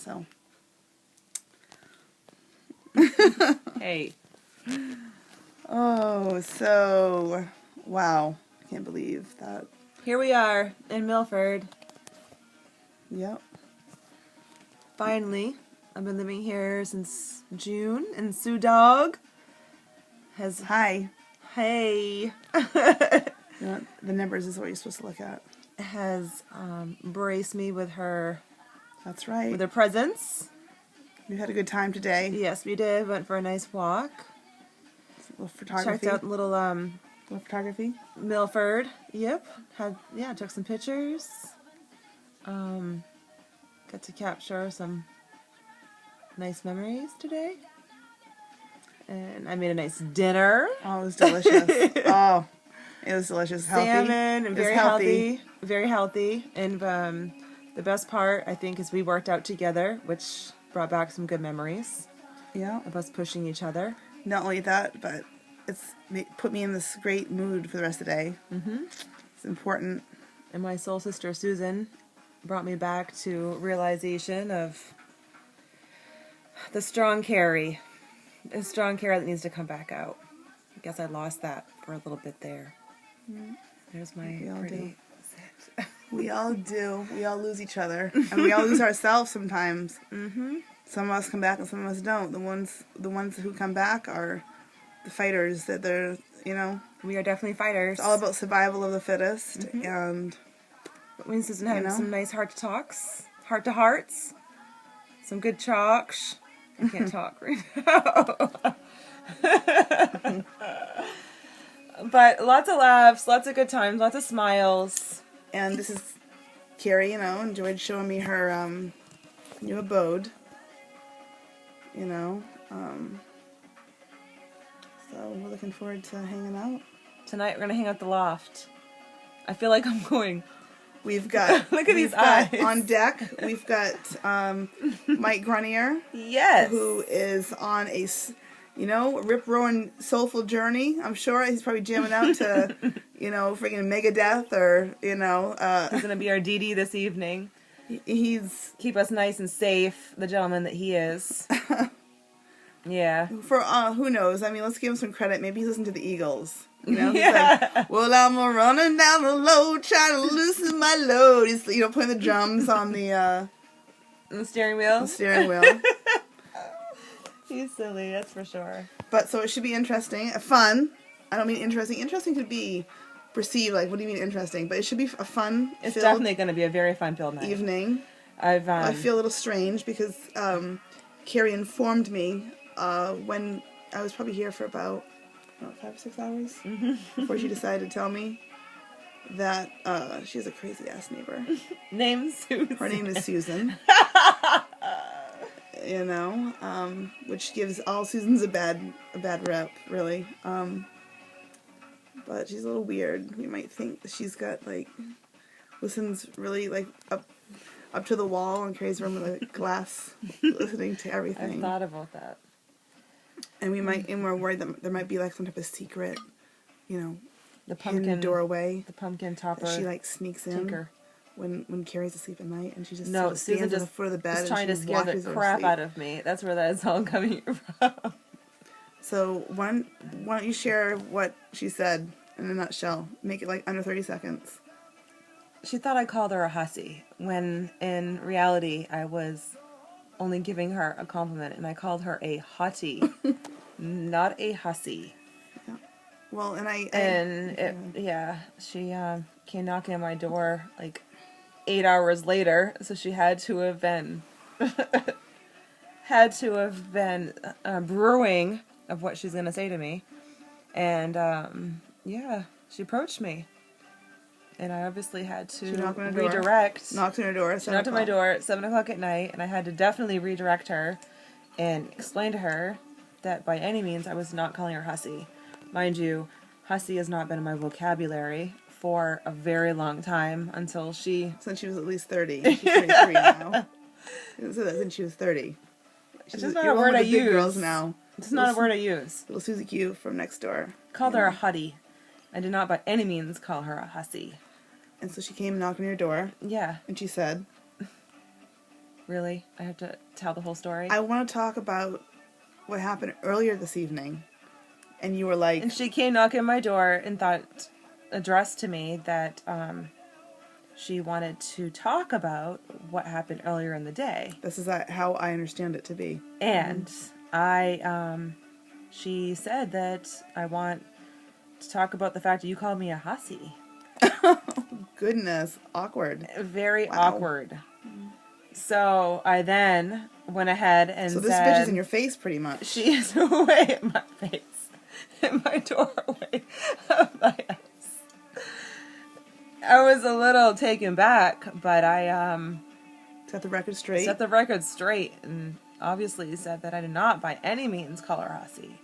So. Hey. Oh, so, wow. I can't believe that. Here we are in Milford. Yep. Finally. I've been living here since June, and Sue Dog has... Hi. Hey. You know, the numbers is what you're supposed to look at. has embraced me with her... That's right. with her presence. We had a good time today. Yes, we did. Went for a nice walk. A little photography. Checked out little little photography. Milford. Yep. Took some pictures. Got to capture some nice memories today. And I made a nice dinner. Oh, it was delicious. Oh, it was delicious. Healthy. Salmon, and very healthy. Very healthy. And the best part, I think, is we worked out together, which brought back some good memories. Yeah. Of us pushing each other. Not only that, but it's put me in this great mood for the rest of the day. Mm-hmm. It's important. And my soul sister, Susan, brought me back to realization of the strong Carrie. The strong Carrie that needs to come back out. I guess I lost that for a little bit there. Mm. There's my pretty... We all do. We all lose each other. And we all lose ourselves sometimes. Mm-hmm. Some of us come back and some of us don't. The ones who come back are the fighters. That they're, you know... We are definitely fighters. It's all about survival of the fittest. Mm-hmm. And... But we and Susan had some nice heart-to-talks. Heart-to-hearts. Some good chalks. I can't talk right now. But lots of laughs, lots of good times, lots of smiles. And this is Carrie, enjoyed showing me her new abode. So we're looking forward to hanging out. Tonight we're going to hang out the loft. I feel like I'm going... We've got... Look at these eyes. On deck, we've got Mike Grenier. Yes. Who is on a, rip-roaring soulful journey. I'm sure he's probably jamming out to, freaking Megadeth or, He's going to be our DD this evening. He's... Keep us nice and safe, the gentleman that he is. Yeah. For, who knows? I mean, let's give him some credit. Maybe he's listening to the Eagles. He's like, well, I'm running down the load, trying to loosen my load. He's, playing the drums on the steering wheel. The steering wheel. He's silly, that's for sure. But, so it should be interesting. Fun. I don't mean interesting. Interesting could be perceived like, what do you mean interesting? But it should be a fun It's definitely going to be a very fun-filled night. Evening. I feel a little strange because Carrie informed me when I was probably here for about 5 or 6 hours before she decided to tell me that she has a crazy ass neighbor. Named Susan. Her name is Susan. Which gives all Susans a bad rep, really. But she's a little weird. You might think that she's got listens really up to the wall and carries around with a glass, listening to everything. I've thought about that. And we're worried that there might be some type of secret, the pumpkin doorway. The pumpkin topper. That she sneaks in tinker. when Carrie's asleep at night, and she just Susan stands at the foot of the bed. Is trying to scare the crap out of me. That's where that is all coming from. So why don't you share what she said in a nutshell? Make it under 30 seconds. She thought I called her a hussy, when in reality I was only giving her a compliment, and I called her a hottie, not a hussy. Yeah. Well, she came knocking on my door 8 hours later, so she had to have been brewing of what she's gonna say to me, and she approached me. And I obviously had to redirect. Knocked on her door. She knocked on my door at 7 o'clock at night, and I had to definitely redirect her and explain to her that by any means I was not calling her hussy. Mind you, hussy has not been in my vocabulary for a very long time until she... Since she was at least 30. She's 33 now. So that since she was 30. It's just not a word I use. Girls now. It's not a word I use. Little Susie Q from next door. Called her a hottie. I did not by any means call her a hussy. And so she came knocking on your door. Yeah. And she said, Really? I have to tell the whole story? I want to talk about what happened earlier this evening. And you were like... And she came knocking on my door and addressed to me that she wanted to talk about what happened earlier in the day. This is how I understand it to be. And she said that I want to talk about the fact that you called me a hussy. Goodness, awkward. Very awkward. So I then went ahead and said... So this said, bitch is in your face pretty much. She is way in my face. In my doorway of my house. I was a little taken back, but I set the record straight. Set the record straight, and obviously said that I did not by any means call her hussy.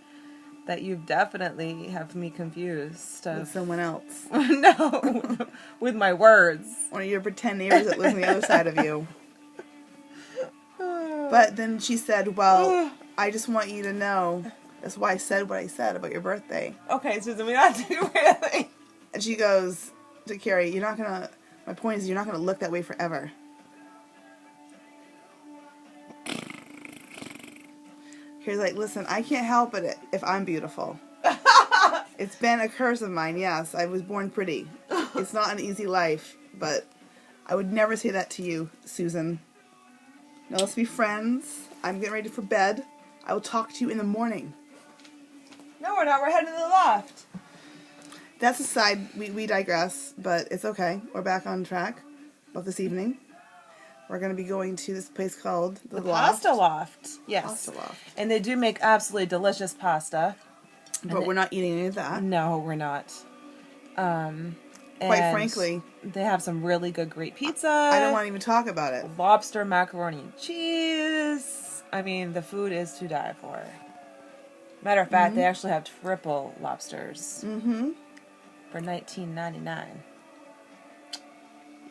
That you definitely have me confused. With someone else. No, with my words. One of your pretend neighbors that lives on the other side of you. But then she said, well, I just want you to know, that's why I said what I said about your birthday. Okay, Susan, we have to do really. And she goes to Carrie, you're not going to, my point is you're not going to look that way forever. Carrie's like, listen, I can't help it if I'm beautiful. It's been a curse of mine, yes. I was born pretty. It's not an easy life, but I would never say that to you, Susan. Now let's be friends. I'm getting ready for bed. I will talk to you in the morning. No, we're not. We're heading to the loft. That's aside. We digress, but it's okay. We're back on track of this evening. We're going to be going to this place called the Loft. Pasta Loft. Yes. Pasta Loft. And they do make absolutely delicious pasta. But we're not eating any of that. No, we're not. Quite frankly, they have some really good Greek pizza. I don't want to even talk about it. Lobster macaroni and cheese. I mean, the food is to die for. Matter of fact, they actually have triple lobsters. For $19.99.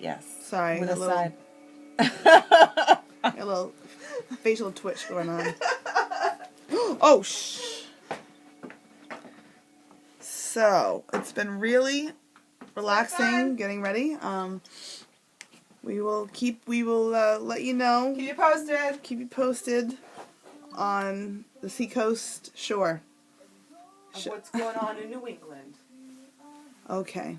Yes. Sorry, with a side. A little facial twitch going on. Oh, shh. So, it's been really relaxing, getting ready. We will let you know. Keep you posted. Keep you posted on the Seacoast shore. Of what's going on in New England. Okay.